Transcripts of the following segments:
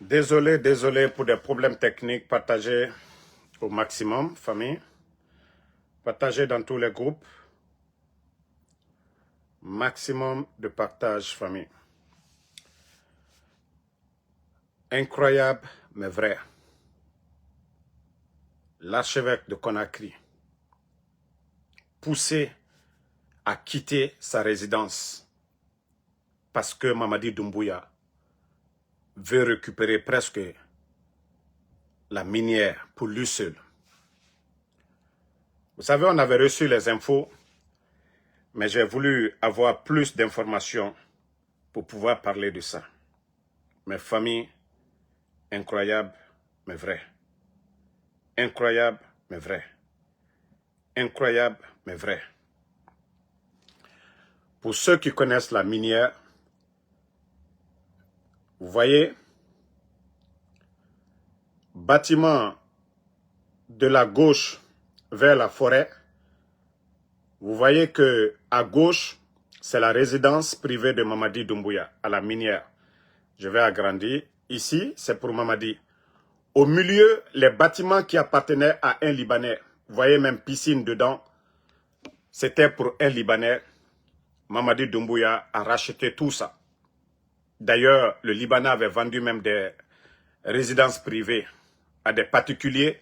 Désolé pour des problèmes techniques. Partagez au maximum, famille. Partagez dans tous les groupes. Maximum de partage, famille. Incroyable, mais vrai. L'archevêque de Conakry, poussé à quitter sa résidence parce que Mamadi Doumbouya veut récupérer presque la minière pour lui seul. Vous savez, on avait reçu les infos, mais j'ai voulu avoir plus d'informations pour pouvoir parler de ça. Mes familles, incroyable, mais vrai. Incroyable, mais vrai. Incroyable, mais vrai. Pour ceux qui connaissent la minière, vous voyez, bâtiment de la gauche vers la forêt, vous voyez que à gauche, c'est la résidence privée de Mamadi Doumbouya, à la minière. Je vais agrandir. Ici, c'est pour Mamadi. Au milieu, les bâtiments qui appartenaient à un Libanais, vous voyez même piscine dedans, c'était pour un Libanais. Mamadi Doumbouya a racheté tout ça. D'ailleurs, le Libanais avait vendu même des résidences privées à des particuliers.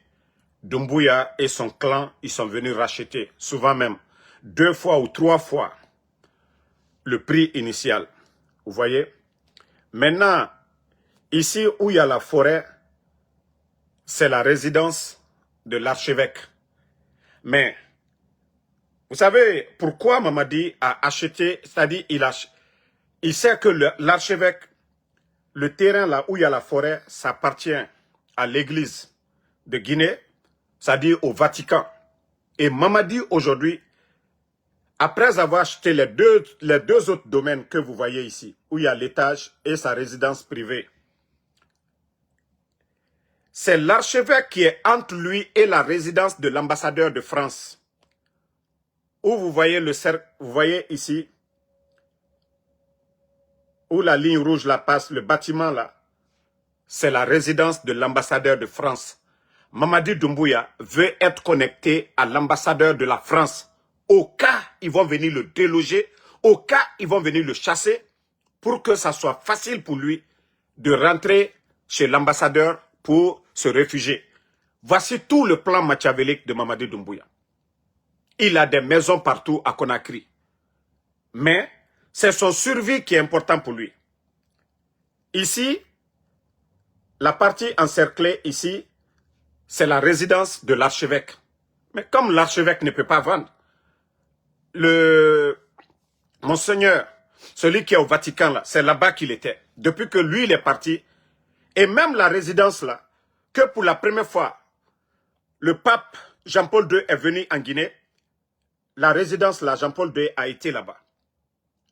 Doumbouya et son clan, ils sont venus racheter, souvent même 2 fois ou 3 fois le prix initial. Vous voyez? Maintenant, ici où il y a la forêt, c'est la résidence de l'archevêque. Mais, vous savez pourquoi Mamadi a acheté, c'est-à-dire il sait que l'archevêque, le terrain là où il y a la forêt, ça appartient à l'église de Guinée, c'est-à-dire au Vatican. Et Mamadi aujourd'hui, après avoir acheté les deux autres domaines que vous voyez ici, où il y a l'étage et sa résidence privée, c'est l'archevêque qui est entre lui et la résidence de l'ambassadeur de France. Où vous voyez le cercle, vous voyez ici, où la ligne rouge la passe, le bâtiment là, c'est la résidence de l'ambassadeur de France. Mamadi Doumbouya veut être connecté à l'ambassadeur de la France. Au cas ils vont venir le déloger, au cas ils vont venir le chasser, pour que ça soit facile pour lui de rentrer chez l'ambassadeur pour se réfugier. Voici tout le plan machiavélique de Mamadi Doumbouya. Il a des maisons partout à Conakry. Mais c'est son survie qui est important pour lui. Ici, la partie encerclée ici, c'est la résidence de l'archevêque. Mais comme l'archevêque ne peut pas vendre, Monseigneur, celui qui est au Vatican, là, c'est là-bas qu'il était. Depuis que lui, il est parti, et même la résidence là, que pour la première fois, le pape Jean-Paul II est venu en Guinée, la résidence là, Jean-Paul II a été là-bas.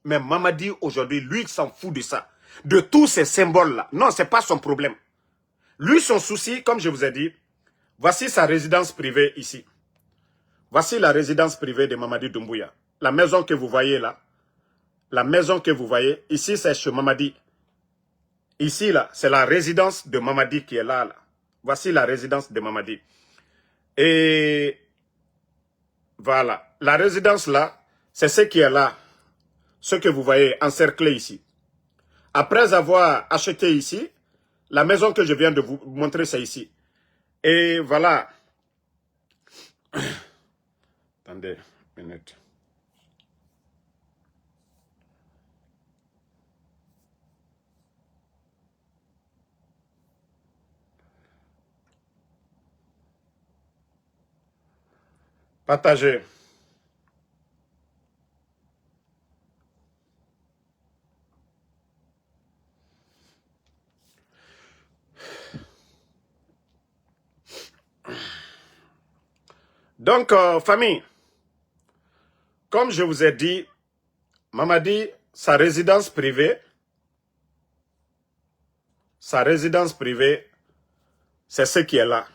Mais Mamadi, aujourd'hui, lui, il s'en fout de ça. De tous ces symboles-là. Non, ce n'est pas son problème. Lui, son souci, comme je vous ai dit, voici sa résidence privée ici. Voici la résidence privée de Mamadi Doumbouya. La maison que vous voyez là, la maison que vous voyez, ici, c'est chez Mamadi. Ici, là, c'est la résidence de Mamadi qui est là, là. Voici la résidence de Mamadi. Et voilà. La résidence là, c'est ce qui est là. Ce que vous voyez encerclé ici. Après avoir acheté ici, la maison que je viens de vous montrer, c'est ici. Et voilà. Attendez une minute. Partagez. Donc, famille, comme je vous ai dit, Mamadi, sa résidence privée, c'est ce qui est là.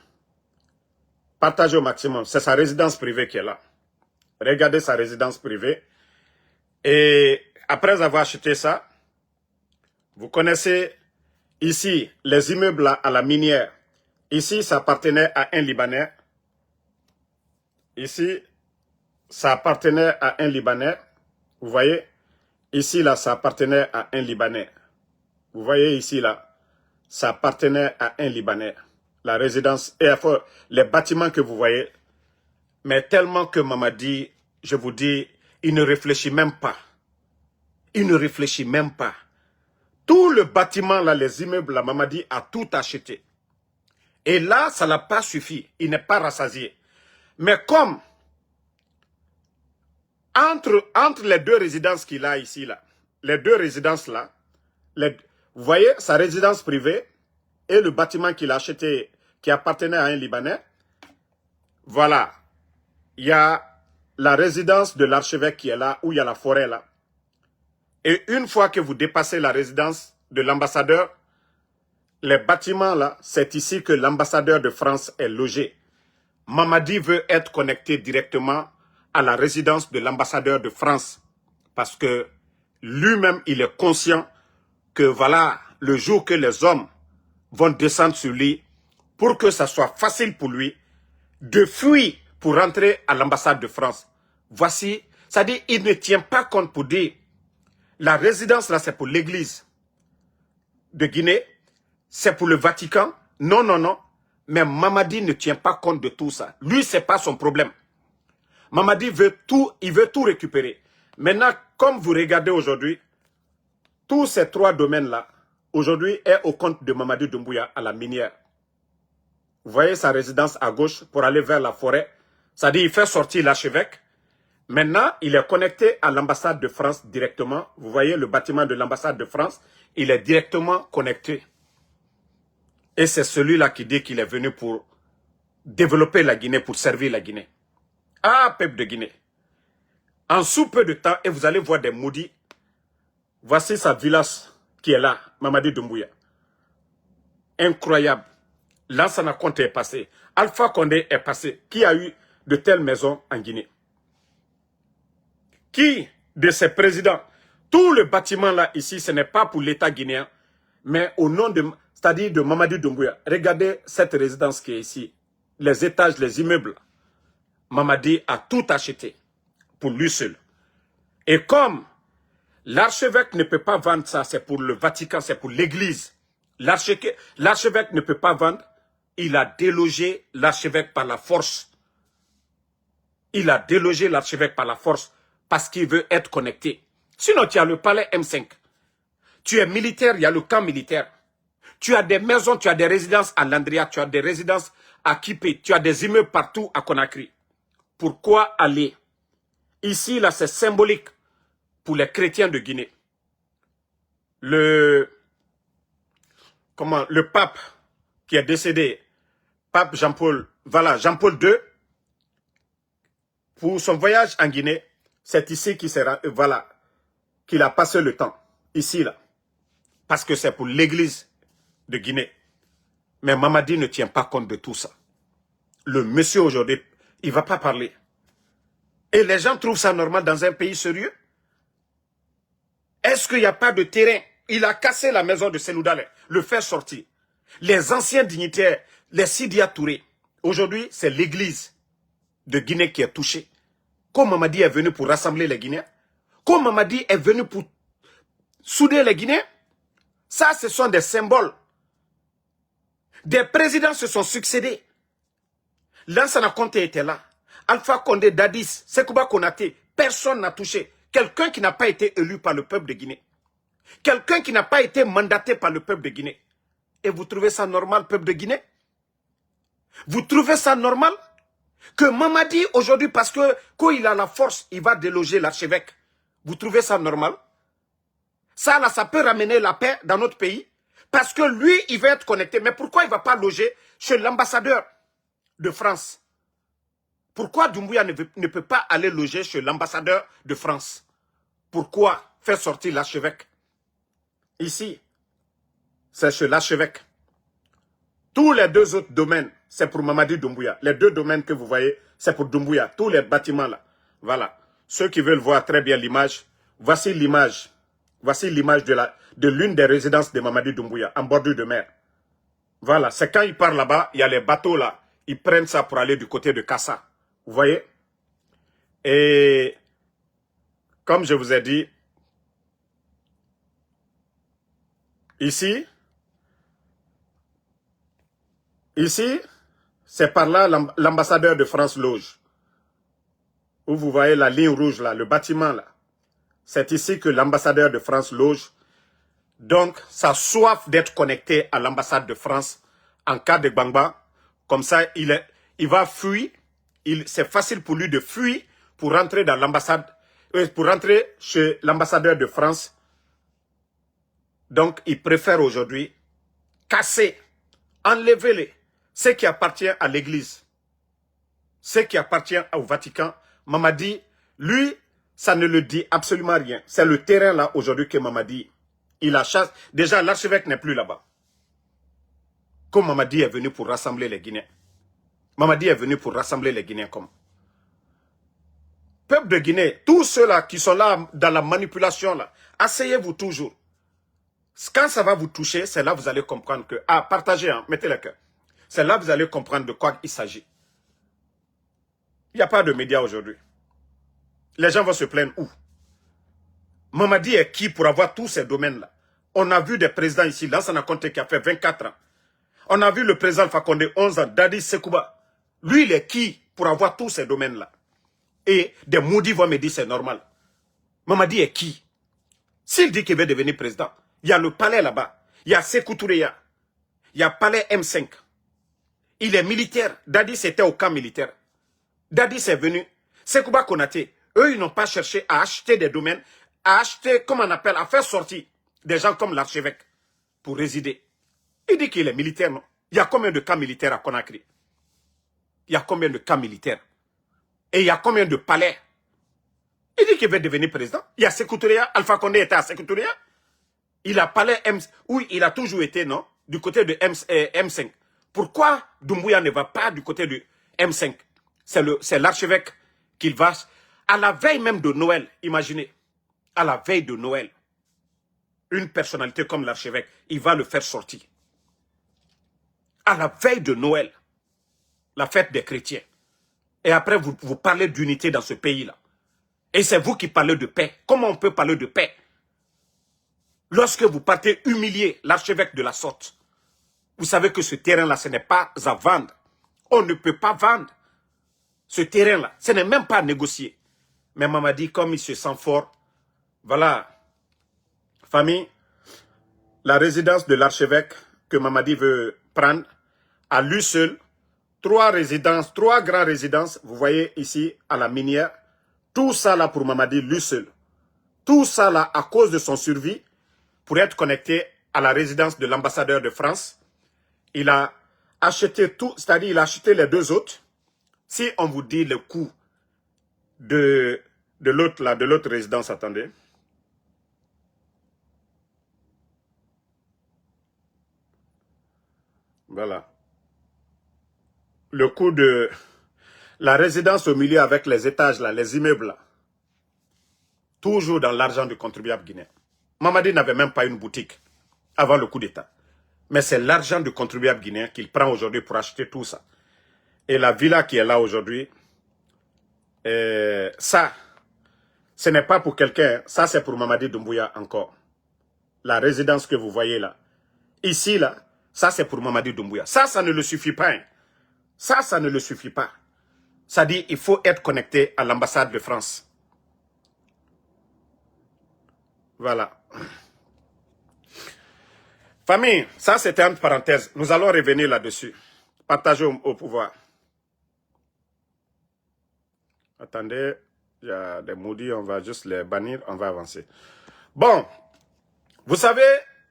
Partagez au maximum. C'est sa résidence privée qui est là. Regardez sa résidence privée. Et après avoir acheté ça, vous connaissez Ici, les immeubles là, à la minière. Ici, ça appartenait à un Libanais. Ici, ça appartenait à un Libanais. Vous voyez? Ici, là, ça appartenait à un Libanais. Vous voyez ici, là, ça appartenait à un Libanais. La résidence, et les bâtiments que vous voyez, mais tellement que Mamadi, je vous dis, il ne réfléchit même pas. Il ne réfléchit même pas. Tout le bâtiment, là, les immeubles, là, Mamadi a tout acheté. Et là, ça n'a pas suffi. Il n'est pas rassasié. Mais comme entre les deux résidences qu'il a ici, là, les deux résidences là, vous voyez sa résidence privée et le bâtiment qu'il a acheté qui appartenait à un Libanais, voilà, il y a la résidence de l'archevêque qui est là, où il y a la forêt là. Et une fois que vous dépassez la résidence de l'ambassadeur, les bâtiments là, c'est ici que l'ambassadeur de France est logé. Mamadi veut être connecté directement à la résidence de l'ambassadeur de France. Parce que lui-même, il est conscient que voilà, le jour que les hommes vont descendre sur lui, pour que ça soit facile pour lui de fuir pour rentrer à l'ambassade de France. Voici, c'est-à-dire, il ne tient pas compte pour dire, la résidence là, c'est pour l'église de Guinée, c'est pour le Vatican. Non, non, non. Mais Mamadi ne tient pas compte de tout ça. Lui, c'est pas son problème. Mamadi veut tout, il veut tout récupérer. Maintenant, comme vous regardez aujourd'hui, tous ces trois domaines-là, aujourd'hui, est au compte de Mamadi Doumbouya à la minière. Vous voyez sa résidence à gauche pour aller vers la forêt. C'est-à-dire, il fait sortir l'archevêque. Maintenant, il est connecté à l'ambassade de France directement. Vous voyez le bâtiment de l'ambassade de France, il est directement connecté. Et c'est celui-là qui dit qu'il est venu pour développer la Guinée, pour servir la Guinée. Ah, peuple de Guinée. En sous peu de temps, et vous allez voir des maudits. Voici sa village qui est là, Mamadi Doumbouya. Incroyable. Lansana Conté est passé. Alpha Condé est passé. Qui a eu de telles maisons en Guinée? Qui de ces présidents? Tout le bâtiment là, ici, ce n'est pas pour l'État guinéen, mais au nom de, c'est-à-dire de Mamadi Doumbouya. Regardez cette résidence qui est ici. Les étages, les immeubles. Mamadi a tout acheté pour lui seul. Et comme l'archevêque ne peut pas vendre ça, c'est pour le Vatican, c'est pour l'église. L'archevêque ne peut pas vendre, il a délogé l'archevêque par la force. Il a délogé l'archevêque par la force parce qu'il veut être connecté. Sinon, tu as le palais M5. Tu es militaire, il y a le camp militaire. Tu as des maisons, tu as des résidences à Landria, tu as des résidences à Kipé, tu as des immeubles partout à Conakry. Pourquoi aller? Ici, là, c'est symbolique pour les chrétiens de Guinée. Le pape qui est décédé, pape Jean-Paul, voilà, Jean-Paul II, pour son voyage en Guinée, c'est ici qu'il a passé le temps. Ici, là. Parce que c'est pour l'église de Guinée. Mais Mamadi ne tient pas compte de tout ça. Le monsieur aujourd'hui, il ne va pas parler. Et les gens trouvent ça normal dans un pays sérieux? Est-ce qu'il n'y a pas de terrain? Il a cassé la maison de Seloudalé, le fait sortir. Les anciens dignitaires, les Sidia Touré. Aujourd'hui, c'est l'église de Guinée qui est touchée. Comme Mamadi est venu pour rassembler les Guinéens, comme Mamadi est venu pour souder les Guinéens, ça, ce sont des symboles. Des présidents se sont succédés. Lansana Conté était là. Alpha Condé, Dadis, Sekouba Konaté, personne n'a touché. Quelqu'un qui n'a pas été élu par le peuple de Guinée. Quelqu'un qui n'a pas été mandaté par le peuple de Guinée. Et vous trouvez ça normal, peuple de Guinée? Vous trouvez ça normal? Que Mamadi, aujourd'hui, parce que quand il a la force, il va déloger l'archevêque. Vous trouvez ça normal? Ça, là, ça peut ramener la paix dans notre pays. Parce que lui, il va être connecté. Mais pourquoi il ne va pas loger chez l'ambassadeur de France? Pourquoi Doumbouya ne peut pas aller loger chez l'ambassadeur de France? Pourquoi faire sortir l'archevêque? Ici, c'est chez l'archevêque. Tous les deux autres domaines, c'est pour Mamadi Doumbouya. Les deux domaines que vous voyez, c'est pour Doumbouya. Tous les bâtiments là. Voilà. Ceux qui veulent voir très bien l'image, voici l'image. Voici l'image de l'une des résidences de Mamadi Doumbouya, en bordure de mer. Voilà, c'est quand il part là-bas, il y a les bateaux là, ils prennent ça pour aller du côté de Kassa. Vous voyez? Et comme je vous ai dit, ici, c'est par là l'ambassadeur de France loge. Où vous voyez la ligne rouge là, le bâtiment là. C'est ici que l'ambassadeur de France loge. Donc, sa soif d'être connecté à l'ambassade de France en cas de Gbangba, comme ça, il va fuir. C'est facile pour lui de fuir pour rentrer dans l'ambassade, pour rentrer chez l'ambassadeur de France. Donc, il préfère aujourd'hui casser, enlever ce qui appartient à l'Église, ce qui appartient au Vatican. Mamadi, lui, ça ne le dit absolument rien. C'est le terrain là aujourd'hui que Mamadi, il a chassé. Déjà, l'archevêque n'est plus là-bas. Comme Mamadi est venu pour rassembler les Guinéens. Mamadi est venu pour rassembler les Guinéens comme. Peuple de Guinée, tous ceux-là qui sont là dans la manipulation, là, asseyez-vous toujours. Quand ça va vous toucher, c'est là que vous allez comprendre que... Ah, partagez, hein, mettez le cœur. C'est là que vous allez comprendre de quoi il s'agit. Il n'y a pas de médias aujourd'hui. Les gens vont se plaindre où? Mamadi est qui pour avoir tous ces domaines-là? On a vu des présidents ici, Lansana Conté qui a fait 24 ans. On a vu le président Fakonde 11 ans, Dadi Sekouba. Lui, il est qui pour avoir tous ces domaines-là? Et des maudits vont me dire c'est normal. Mamadi est qui? S'il dit qu'il veut devenir président, il y a le palais là-bas. Il y a Sékou Touréa. Il y a palais M5. Il est militaire. Dadi, c'était au camp militaire. Dadi, c'est venu. Sekouba Konaté, eux, ils n'ont pas cherché à acheter des domaines, à acheter, comme on appelle, à faire sortir des gens comme l'archevêque pour résider. Il dit qu'il est militaire, non? Il y a combien de camps militaires à Conakry? Il y a combien de camps militaires? Et il y a combien de palais? Il dit qu'il veut devenir président. Il y a Sékou Touréa. Alpha Condé était à Sékou Touréa. Il a palais M... Oui, il a toujours été, non? Du côté de M5. Pourquoi Doumbouya ne va pas du côté de M5? C'est l'archevêque qu'il va... À la veille même de Noël, imaginez. À la veille de Noël, une personnalité comme l'archevêque, il va le faire sortir. À la veille de Noël, la fête des chrétiens. Et après, vous parlez d'unité dans ce pays-là. Et c'est vous qui parlez de paix. Comment on peut parler de paix? Lorsque vous partez humilier l'archevêque de la sorte, vous savez que ce terrain-là, ce n'est pas à vendre. On ne peut pas vendre ce terrain-là. Ce n'est même pas à négocier. Mais Mamadi, comme il se sent fort, voilà, famille, la résidence de l'archevêque que Mamadi veut prendre, à lui seul, 3 résidences, 3 grandes résidences, vous voyez ici, à la minière, tout ça là pour Mamadi, lui seul. Tout ça là, à cause de son survie, pour être connecté à la résidence de l'ambassadeur de France, il a acheté tout, c'est-à-dire il a acheté les 2 autres. Si on vous dit le coût de l'autre là, de l'autre résidence, attendez. Voilà. Le coût de la résidence au milieu avec les étages là, les immeubles là. Toujours dans l'argent du contribuable guinéen. Mamadi n'avait même pas une boutique avant le coup d'État. Mais c'est l'argent du contribuable guinéen qu'il prend aujourd'hui pour acheter tout ça. Et la villa qui est là aujourd'hui, ça, ce n'est pas pour quelqu'un, ça c'est pour Mamadi Doumbouya encore. La résidence que vous voyez là. Ici là, ça c'est pour Mamadi Doumbouya. Ça ne le suffit pas. Hein. Ça ne le suffit pas. Ça dit, il faut être connecté à l'ambassade de France. Voilà. Famille, ça c'était une parenthèse. Nous allons revenir là-dessus. Partager au pouvoir. Attendez, il y a des maudits, on va juste les bannir, on va avancer. Bon, vous savez,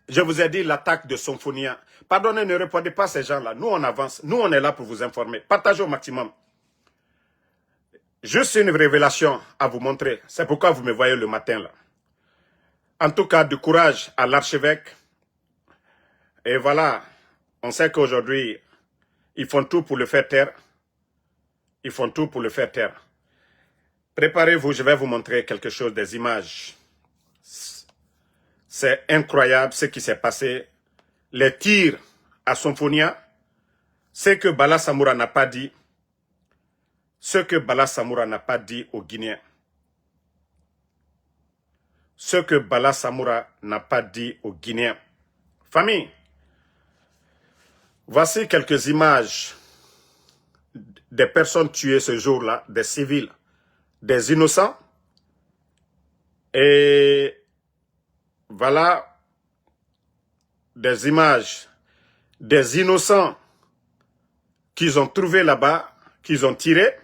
je vous ai dit l'attaque de Symphonia. Pardonnez, ne répondez pas à ces gens-là. Nous, on avance. Nous, on est là pour vous informer. Partagez au maximum. Juste une révélation à vous montrer. C'est pourquoi vous me voyez le matin là. En tout cas, du courage à l'archevêque. Et voilà, on sait qu'aujourd'hui, ils font tout pour le faire taire. Ils font tout pour le faire taire. Préparez-vous, je vais vous montrer quelque chose, des images. C'est incroyable ce qui s'est passé. Les tirs à Somphonia, ce que Bala Samoura n'a pas dit, ce que Bala Samoura n'a pas dit aux Guinéens. Ce que Bala Samoura n'a pas dit aux Guinéens. Famille, voici quelques images des personnes tuées ce jour-là, des civils, des innocents. Et voilà des images des innocents qu'ils ont trouvés là-bas, qu'ils ont tirés.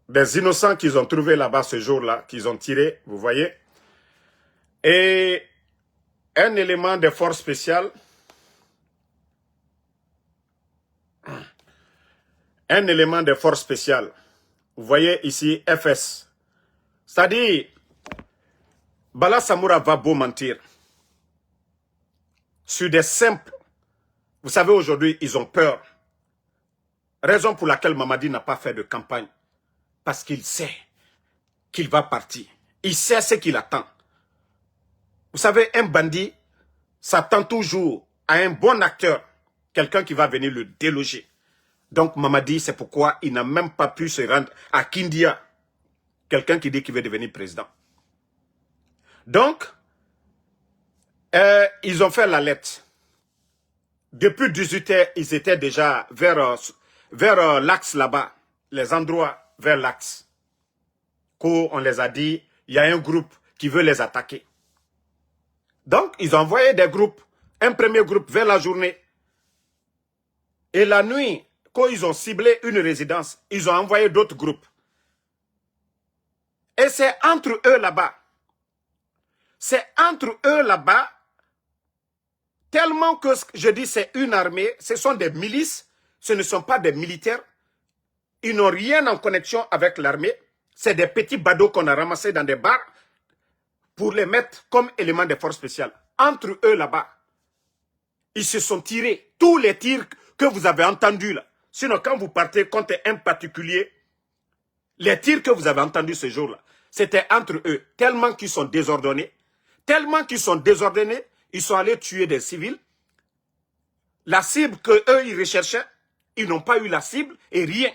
Des innocents qu'ils ont trouvés là-bas ce jour-là, qu'ils ont tirés, vous voyez. Et un élément de force spéciale, vous voyez ici FS. C'est-à-dire, Bala Samoura va beau mentir sur des simples. Vous savez, aujourd'hui, ils ont peur. Raison pour laquelle Mamadi n'a pas fait de campagne. Parce qu'il sait qu'il va partir. Il sait ce qu'il attend. Vous savez, un bandit s'attend toujours à un bon acteur, quelqu'un qui va venir le déloger. Donc Mamadi, c'est pourquoi il n'a même pas pu se rendre à Kindia, quelqu'un qui dit qu'il veut devenir président. Donc, ils ont fait la lettre. Depuis 18 h, ils étaient déjà vers l'axe là-bas, les endroits vers l'axe. On les a dit, il y a un groupe qui veut les attaquer. Donc, ils ont envoyé des groupes, un premier groupe vers la journée. Et la nuit, quand ils ont ciblé une résidence, ils ont envoyé d'autres groupes. Et c'est entre eux là-bas. C'est entre eux là-bas, tellement que je dis c'est une armée, ce sont des milices, ce ne sont pas des militaires. Ils n'ont rien en connexion avec l'armée. C'est des petits badauds qu'on a ramassés dans des bars pour les mettre comme éléments de force spéciale. Entre eux là-bas, ils se sont tirés. Tous les tirs que vous avez entendus là. Sinon, quand vous partez contre un particulier, les tirs que vous avez entendus ce jour-là, c'était entre eux. Tellement qu'ils sont désordonnés. Tellement qu'ils sont désordonnés, ils sont allés tuer des civils. La cible qu'eux, ils recherchaient, ils n'ont pas eu la cible et rien.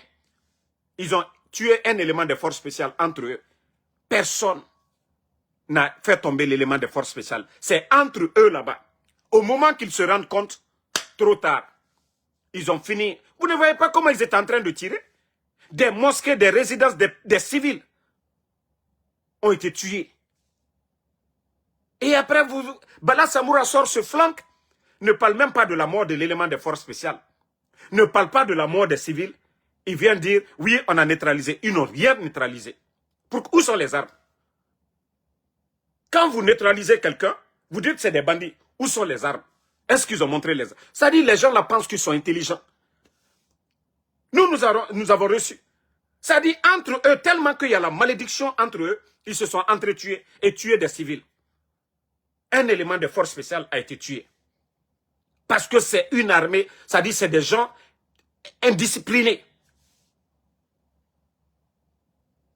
Ils ont tué un élément de force spéciale entre eux. Personne n'a fait tomber l'élément de force spéciale. C'est entre eux là-bas. Au moment qu'ils se rendent compte, trop tard, ils ont fini. Vous ne voyez pas comment ils étaient en train de tirer? Des mosquées, des résidences, des civils ont été tués. Et après, Bala Samoura sort ce flanc, ne parle même pas de la mort de l'élément de force spéciale. Ne parle pas de la mort des civils. Il vient dire, oui, on a neutralisé. Ils n'ont rien neutralisé. Où sont les armes? Quand vous neutralisez quelqu'un, vous dites que c'est des bandits. Où sont les armes? Est-ce qu'ils ont montré les armes? Ça dit, les gens là pensent qu'ils sont intelligents. Nous avons reçu. Ça dit, entre eux, tellement qu'il y a la malédiction entre eux, ils se sont entretués et tués des civils. Un élément de force spéciale a été tué. Parce que c'est une armée, ça dit, c'est des gens indisciplinés.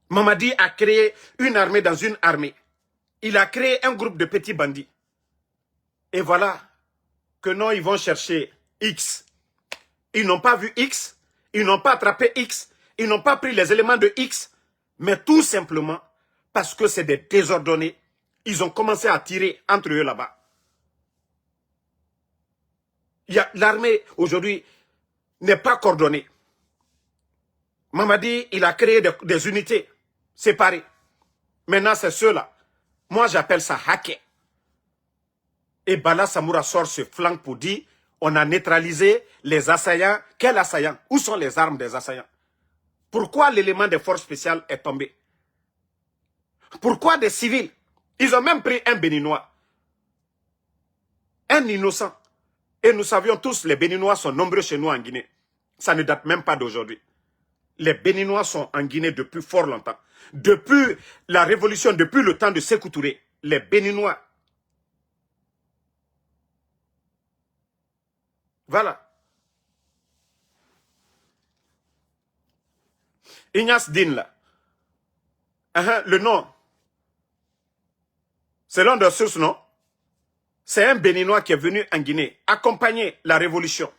Mamadi a créé une armée dans une armée. Il a créé un groupe de petits bandits. Et voilà que non, ils vont chercher X. Ils n'ont pas vu X, ils n'ont pas attrapé X, ils n'ont pas pris les éléments de X, mais tout simplement parce que c'est des désordonnés. Ils ont commencé à tirer entre eux là-bas. L'armée aujourd'hui n'est pas coordonnée. Mamadi, il a créé des unités séparées. Maintenant, c'est ceux-là. Moi, j'appelle ça hacker. Et Bala Samoura sort ce flanc pour dire, on a neutralisé les assaillants. Quels assaillants? Où sont les armes des assaillants? Pourquoi l'élément de force spéciale est tombé? Pourquoi des civils? Ils ont même pris un Béninois. Un innocent. Et nous savions tous, les Béninois sont nombreux chez nous en Guinée. Ça ne date même pas d'aujourd'hui. Les Béninois sont en Guinée depuis fort longtemps. Depuis la révolution, depuis le temps de Sékou Touré, les Béninois. Voilà. Ignace Dine là. Le nom. Selon leurs sources, non? C'est un Béninois qui est venu en Guinée accompagner la révolution.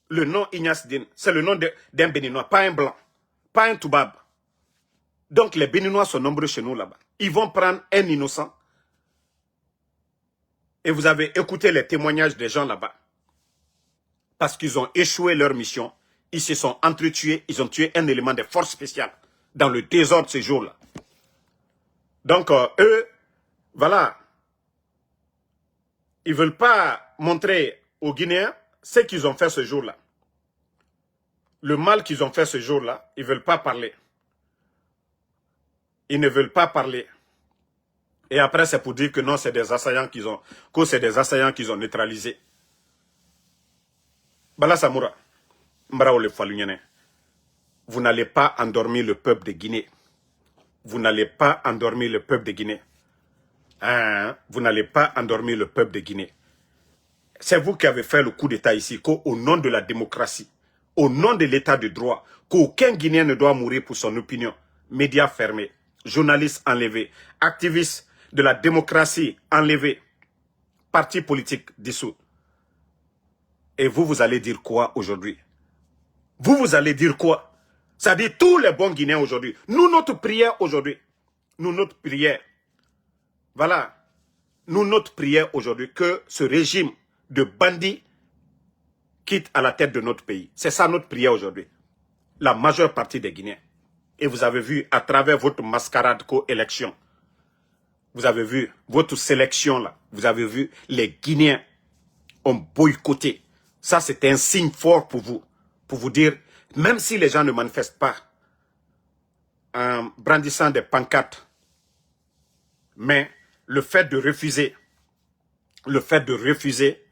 Le nom Ignace Dine, c'est le nom d'un Béninois, pas un blanc, pas un Toubab. Donc les Béninois sont nombreux chez nous là-bas. Ils vont prendre un innocent. Et vous avez écouté les témoignages des gens là-bas. Parce qu'ils ont échoué leur mission. Ils se sont entretués. Ils ont tué un élément des forces spéciales dans le désordre ces jours-là. Donc eux, voilà. Ils ne veulent pas montrer aux Guinéens ce qu'ils ont fait ce jour-là. Le mal qu'ils ont fait ce jour-là, ils ne veulent pas parler. Ils ne veulent pas parler. Et après, c'est pour dire que non, c'est des assaillants qu'ils ont, que c'est des assaillants qu'ils ont neutralisés. Bala Samoura, Mbraole Falunyane, vous n'allez pas endormir le peuple de Guinée. Vous n'allez pas endormir le peuple de Guinée. Hein? Vous n'allez pas endormir le peuple de Guinée. C'est vous qui avez fait le coup d'État ici, qu'au nom de la démocratie, au nom de l'État de droit, qu'aucun Guinéen ne doit mourir pour son opinion. Médias fermés, journalistes enlevés, activistes de la démocratie enlevés, partis politiques dissous. Et vous, vous allez dire quoi aujourd'hui? Vous allez dire quoi? C'est-à-dire tous les bons Guinéens aujourd'hui. Nous, notre prière aujourd'hui, nous, notre prière, voilà, nous, notre prière aujourd'hui, que ce régime de bandits quitte à la tête de notre pays. C'est ça notre prière aujourd'hui. La majeure partie des Guinéens. Et vous avez vu, à travers votre mascarade co-élection, vous avez vu votre sélection là, vous avez vu, les Guinéens ont boycotté. Ça, c'est un signe fort pour vous dire, même si les gens ne manifestent pas en brandissant des pancartes, mais le fait de refuser,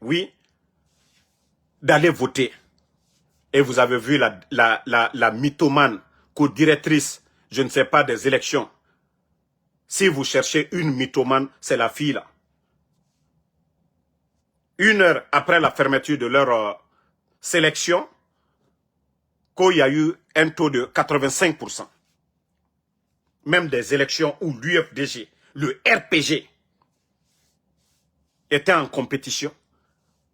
oui, d'aller voter. Et vous avez vu la mythomane co-directrice, je ne sais pas, des élections. Si vous cherchez une mythomane, c'est la fille là. 1 heure après la fermeture de leur sélection, qu'il y a eu un taux de 85%. Même des élections où l'UFDG, le RPG, était en compétition.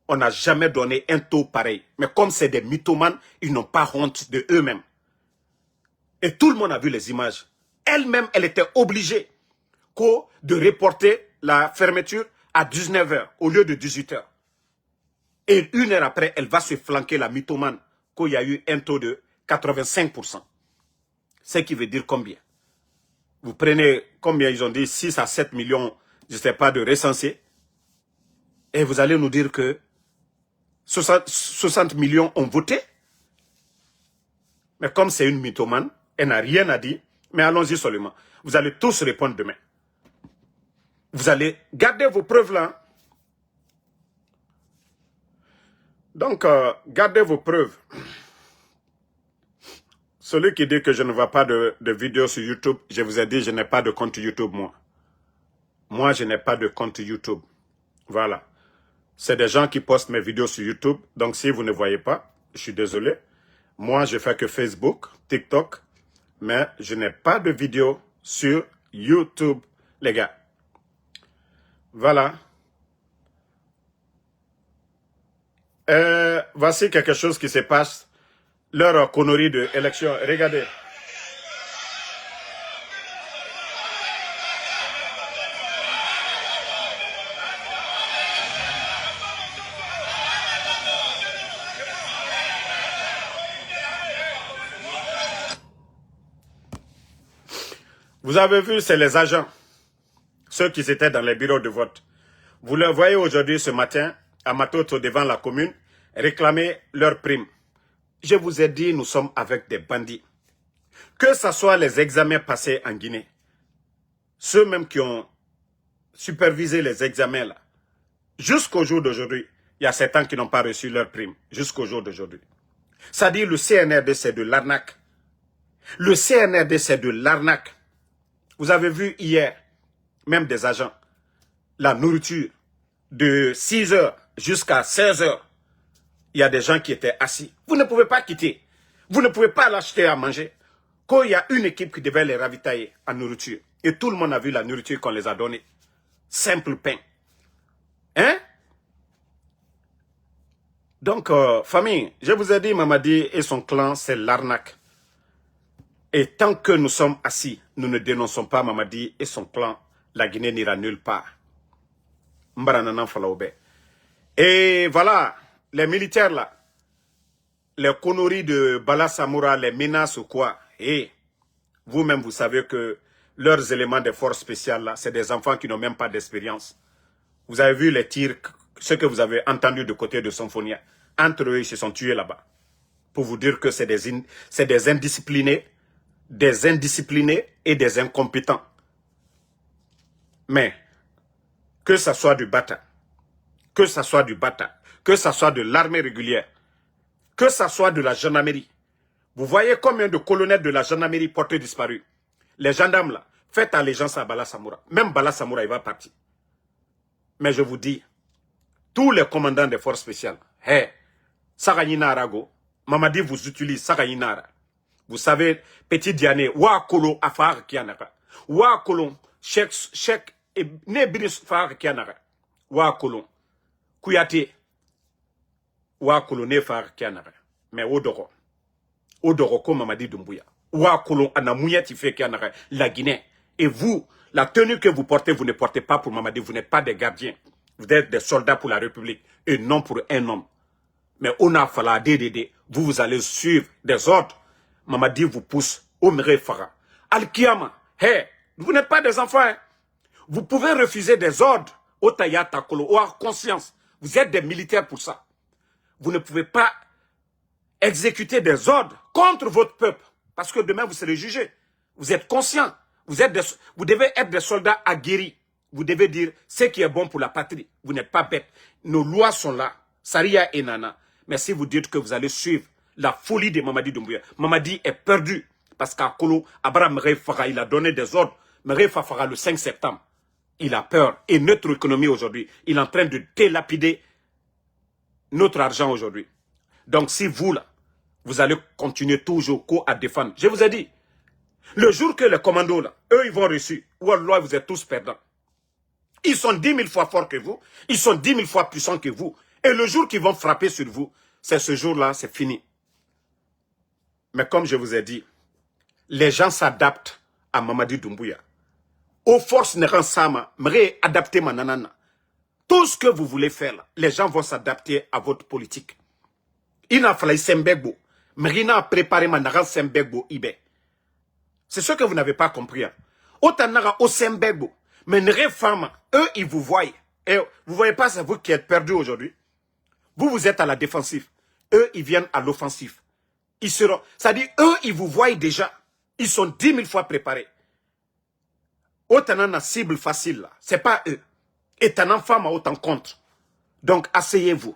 On n'a jamais donné un taux pareil. Mais comme c'est des mythomanes, ils n'ont pas honte de eux-mêmes. Et tout le monde a vu les images. Elle-même, elle était obligée de reporter la fermeture à 19 h au lieu de 18 h. Et 1 heure après, elle va se flanquer la mythomane qu'il y a eu un taux de 85%. Ce qui veut dire combien? Vous prenez combien ils ont dit 6 à 7 millions, je ne sais pas, de recensés. Et vous allez nous dire que 60 millions ont voté. Mais comme c'est une mythomane, elle n'a rien à dire. Mais allons-y seulement. Vous allez tous répondre demain. Vous allez garder vos preuves là. Donc, gardez vos preuves. Celui qui dit que je ne vois pas de vidéos sur YouTube, je vous ai dit, je n'ai pas de compte YouTube, moi. Moi, je n'ai pas de compte YouTube. Voilà. C'est des gens qui postent mes vidéos sur YouTube. Donc, si vous ne voyez pas, je suis désolé. Moi, je fais que Facebook, TikTok. Mais je n'ai pas de vidéos sur YouTube, les gars. Voilà. Voici quelque chose qui se passe. Leur connerie de élection. Regardez. Vous avez vu, c'est les agents. Ceux qui étaient dans les bureaux de vote. Vous les voyez aujourd'hui, ce matin, à Matoto, devant la commune, réclamer leurs primes. Je vous ai dit, nous sommes avec des bandits. Que ce soit les examens passés en Guinée, ceux même qui ont supervisé les examens là, jusqu'au jour d'aujourd'hui, il y a certains qui n'ont pas reçu leurs primes, jusqu'au jour d'aujourd'hui. C'est-à-dire le CNRD, c'est de l'arnaque. Le CNRD, c'est de l'arnaque. Vous avez vu hier, même des agents, la nourriture de 6 h jusqu'à 16 h. Il y a des gens qui étaient assis. Vous ne pouvez pas quitter. Vous ne pouvez pas l'acheter à manger. Quand il y a une équipe qui devait les ravitailler en nourriture, et tout le monde a vu la nourriture qu'on les a donnée. Simple pain. Hein? Donc, famille, je vous ai dit, Mamadi et son clan, c'est l'arnaque. Et tant que nous sommes assis, nous ne dénonçons pas Mamadi et son clan, la Guinée n'ira nulle part. Mbarananan Falaoube. Et voilà, les militaires là, les conneries de Bala Samoura, les menaces ou quoi, et vous-même vous savez que leurs éléments de force spéciales là, c'est des enfants qui n'ont même pas d'expérience. Vous avez vu les tirs, ce que vous avez entendu de côté de Symphonia. Entre eux, ils se sont tués là-bas. Pour vous dire que c'est des indisciplinés et des incompétents. Mais, que ça soit du Bata, que ça soit de l'armée régulière, que ça soit de la gendarmerie. Vous voyez combien de colonels de la gendarmerie portés disparus. Les gendarmes là, faites allégeance à Bala Samoura. Même Bala Samoura, il va partir. Mais je vous dis, tous les commandants des forces spéciales, Sarayina Arago, Mamadi vous utilise Sarayina. Vous savez, Petit Diané, Wakolo Afar Kianara, Wakolo, Cheikh et Nebris Far Kianara, Wakolo, Kouyaté, Wakolo Nefar Kianara, mais Odoro comme Mamadi Doumbouya, Wakolo Anamouyati fait Kianara, la Guinée. Et vous, la tenue que vous portez, vous ne portez pas pour Mamadi, vous n'êtes pas des gardiens. Vous êtes des soldats pour la République et non pour un homme. Mais on a fallu DDD, vous allez suivre des ordres. Mamadi vous pousse au Mire Farah. Al-Kiyama, vous n'êtes pas des enfants. Hein. Vous pouvez refuser des ordres au Taya Takolo, ou à conscience. Vous êtes des militaires pour ça. Vous ne pouvez pas exécuter des ordres contre votre peuple. Parce que demain, vous serez jugés. Vous êtes conscients. Vous devez être des soldats aguerris. Vous devez dire ce qui est bon pour la patrie. Vous n'êtes pas bêtes. Nos lois sont là. Saria et Nana. Mais si vous dites que vous allez suivre la folie de Mamadi Doumbouya, Mamadi est perdu. Parce qu'à Kolo, Abraham Mreifara, il a donné des ordres. Mreifara le 5 septembre. Il a peur. Et notre économie aujourd'hui, il est en train de délapider notre argent aujourd'hui. Donc si vous, là, vous allez continuer toujours à défendre. Je vous ai dit, le jour que les commandos, là, eux, ils vont réussir, Wallah, vous êtes tous perdants. Ils sont 10 000 fois forts que vous. Ils sont 10 000 fois puissants que vous. Et le jour qu'ils vont frapper sur vous, c'est ce jour-là, c'est fini. Mais comme je vous ai dit, les gens s'adaptent à Mamadi Doumbouya. Aux forces Neransama, m'ré adapter ma nanana. Tout ce que vous voulez faire, là, les gens vont s'adapter à votre politique. Il n'a fallu Sembegbo. M'rina a préparé ma naran Sembegbo Ibe. C'est ce que vous n'avez pas compris. Hein. Autant au Sembegbo. Mais les femmes, eux, ils vous voient. Et vous ne voyez pas, c'est vous qui êtes perdus aujourd'hui. Vous, vous êtes à la défensive. Eux, ils viennent à l'offensif. Ils seront. C'est-à-dire, eux, ils vous voient déjà. Ils sont 10 000 fois préparés. Autant on a cible facile, là. C'est pas eux. Et un enfant à autant contre. Donc, asseyez-vous.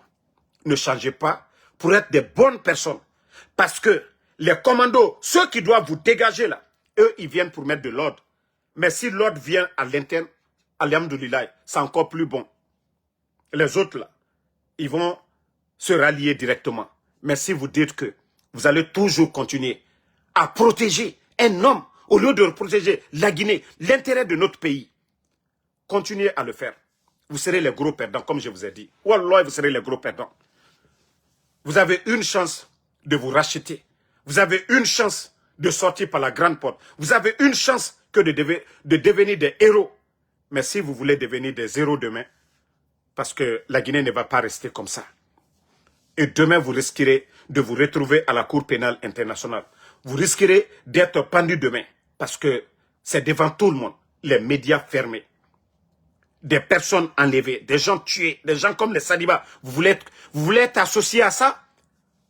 Ne changez pas pour être des bonnes personnes. Parce que les commandos, ceux qui doivent vous dégager là, eux, ils viennent pour mettre de l'ordre. Mais si l'ordre vient à l'interne, alhamdoulilah, c'est encore plus bon. Les autres là, ils vont se rallier directement. Mais si vous dites que vous allez toujours continuer à protéger un homme, au lieu de protéger la Guinée, l'intérêt de notre pays, continuez à le faire. Vous serez les gros perdants, comme je vous ai dit. Wallah, vous serez les gros perdants. Vous avez une chance de vous racheter. Vous avez une chance de sortir par la grande porte. Vous avez une chance que de devenir des héros. Mais si vous voulez devenir des héros demain, parce que la Guinée ne va pas rester comme ça. Et demain, vous risquerez de vous retrouver à la Cour pénale internationale. Vous risquerez d'être pendu demain. Parce que c'est devant tout le monde. Les médias fermés. Des personnes enlevées, des gens tués, des gens comme les Sadiba. Vous voulez être associé à ça?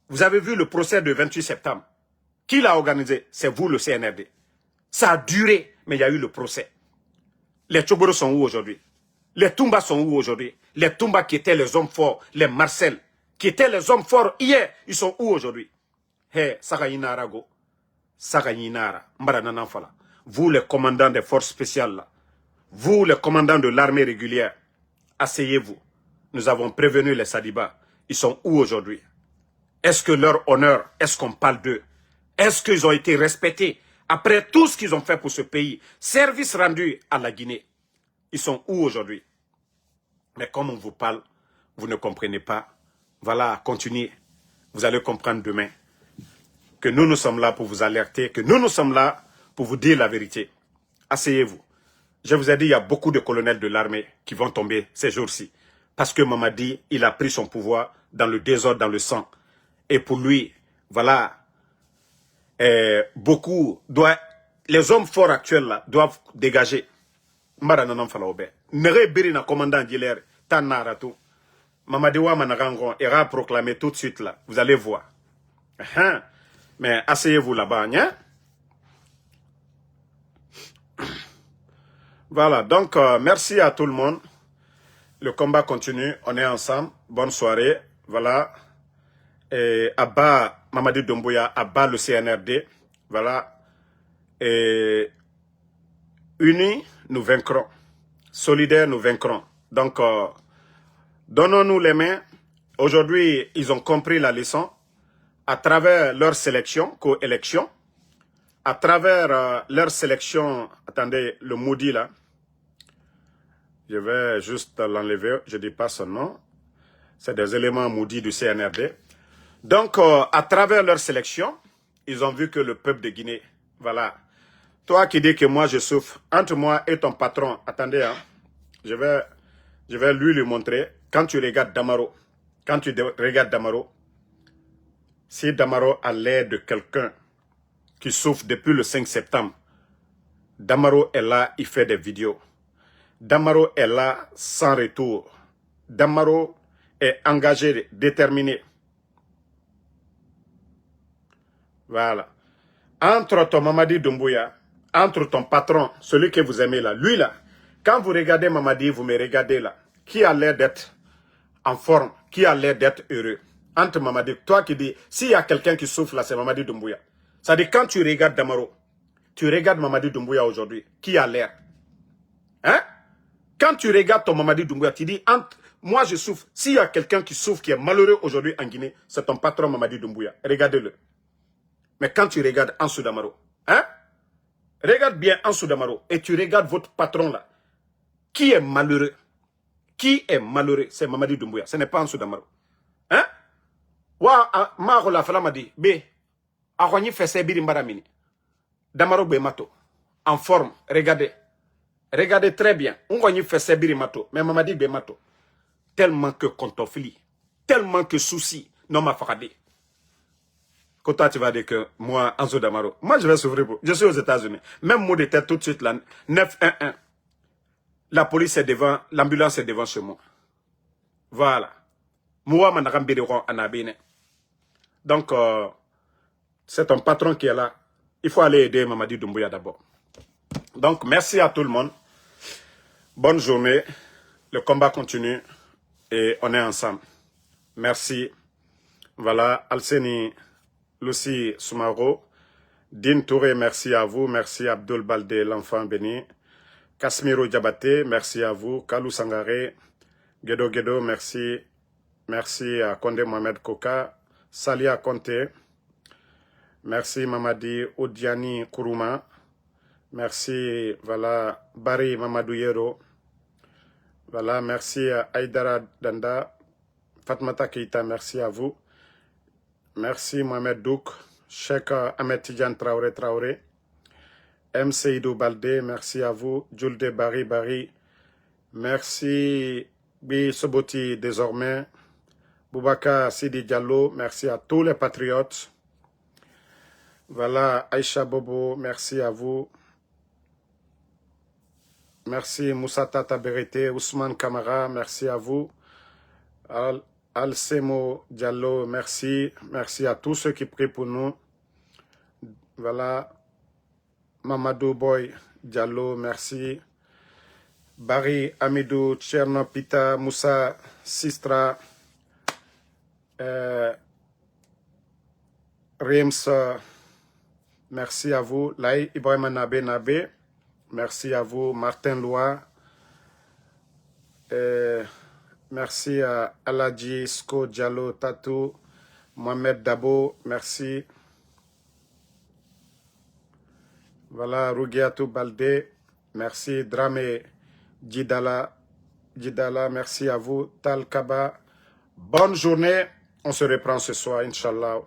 Vous avez vu le procès de 28 septembre. Qui l'a organisé? C'est vous, le CNRD. Ça a duré, mais il y a eu le procès. Les Tchoboro sont où aujourd'hui? Les Toumba sont où aujourd'hui? Les Toumba qui étaient les hommes forts, les Marcel, qui étaient les hommes forts hier, ils sont où aujourd'hui? Hey, Sarayina Arago, Sarayina Mbaranananfala. Vous, les commandants des forces spéciales, là, vous, les commandants de l'armée régulière, asseyez-vous. Nous avons prévenu les Sadiba. Ils sont où aujourd'hui? Est-ce que leur honneur, est-ce qu'on parle d'eux? Est-ce qu'ils ont été respectés après tout ce qu'ils ont fait pour ce pays? Service rendu à la Guinée. Ils sont où aujourd'hui? Mais comme on vous parle, vous ne comprenez pas. Voilà, continuez. Vous allez comprendre demain que nous sommes là pour vous alerter, que nous sommes là pour vous dire la vérité. Asseyez-vous. Je vous ai dit, il y a beaucoup de colonels de l'armée qui vont tomber ces jours-ci. Parce que Mamadi, il a pris son pouvoir dans le désordre, dans le sang. Et pour lui, voilà, beaucoup doivent, les hommes forts actuels là, doivent dégager. Mbara Falaobe. Nere Birina, commandant Guilher, Tanaratou. Mamadi Wamanagangon ira proclamer tout de suite là. Vous allez voir. Mais asseyez-vous là-bas, hein? Voilà, donc merci à tout le monde. Le combat continue, on est ensemble. Bonne soirée. Voilà. Et Abba, Mamadi Doumbouya, Abba le CNRD. Voilà. Et unis, nous vaincrons. Solidaires, nous vaincrons. Donc, donnons-nous les mains. Aujourd'hui, ils ont compris la leçon. À travers leur sélection, co-élection, à travers leur sélection, attendez, le maudit là, je vais juste l'enlever, je ne dis pas son nom, c'est des éléments maudits du CNRD. Donc, à travers leur sélection, ils ont vu que le peuple de Guinée, voilà, toi qui dis que moi je souffre, entre moi et ton patron, attendez, hein, je vais lui montrer, quand tu regardes Damaro, si Damaro a l'air de quelqu'un qui souffre depuis le 5 septembre, Damaro est là, il fait des vidéos. Damaro est là sans retour. Damaro est engagé, déterminé. Voilà. Entre ton Mamadi Doumbouya, entre ton patron, celui que vous aimez là, lui là, quand vous regardez Mamadi, vous me regardez là, qui a l'air d'être en forme, qui a l'air d'être heureux. Entre Mamadi, toi qui dis, s'il y a quelqu'un qui souffre là, c'est Mamadi Doumbouya. Ça dit, quand tu regardes Damaro, tu regardes Mamadi Doumbouya aujourd'hui, qui a l'air? Hein? Quand tu regardes ton Mamadi Doumbouya, tu dis, moi je souffre. S'il y a quelqu'un qui souffre, qui est malheureux aujourd'hui en Guinée, c'est ton patron Mamadi Doumbouya. Regardez-le. Mais quand tu regardes Ansou Damaro, hein? Regarde bien Ansou Damaro et tu regardes votre patron là. Qui est malheureux? Qui est malheureux? C'est Mamadi Doumbouya. Ce n'est pas Ansou Damaro. Hein? Wa Maro la fala m'a dit, B, Aroni fait ses birimbaramini. Damaro Bemato. En forme, regardez. Regardez très bien. On va faire ses birimato. Mais Mamadi Bemato. Tellement que contofli. Tellement que souci. Non, ma faradé. Quand toi, tu vas dire que moi, Anzo Damaro, moi, je vais souffrir. Je suis aux États-Unis. Même mot de tête tout de suite, là, 911. La police est devant, l'ambulance est devant chez moi. Voilà. Moi, je suis donc, c'est ton patron qui est là. Il faut aller aider Mamadi Doumbouya d'abord. Donc, merci à tout le monde. Bonne journée. Le combat continue et on est ensemble. Merci. Voilà, Alseni Lucie Soumaro. Din Touré, merci à vous. Merci Abdul Baldé, l'enfant béni. Kasmiro Diabaté, merci à vous. Kalou Sangare, Gedo Gedo, merci. Merci à Kondé Mohamed Koka. Salia Conté. Merci Mamadi Odiani Kourouma. Merci, voilà, Bari Mamadou Yero. Voilà, merci à Aïdara Danda. Fatmata Keita, merci à vous. Merci Mohamed Douk. Cheikh Ahmed Tidjan Traoré. M. Seydou Baldé, merci à vous. Julde Bari. Merci Bi Soboti désormais. Boubacar Sidi Diallo, merci à tous les patriotes. Voilà, Aïcha Bobo, merci à vous. Merci Moussa Tata Berete, Ousmane Kamara, merci à vous. Al-Semo Diallo, merci. Merci à tous ceux qui prient pour nous. Voilà. Mamadou Boy Diallo, merci. Barry Amidou, Tchernopita, Moussa Sistra, Rims, merci à vous. Laï Ibrahima Nabé, merci à vous. Martin Loa, merci à Aladji Sko Diallo Tatou, Mohamed Dabo, merci. Voilà, Rougiatou Baldé, merci. Dramé Djidala, merci à vous. Tal Kaba, bonne journée. On se reprend ce soir, Inch'Allah.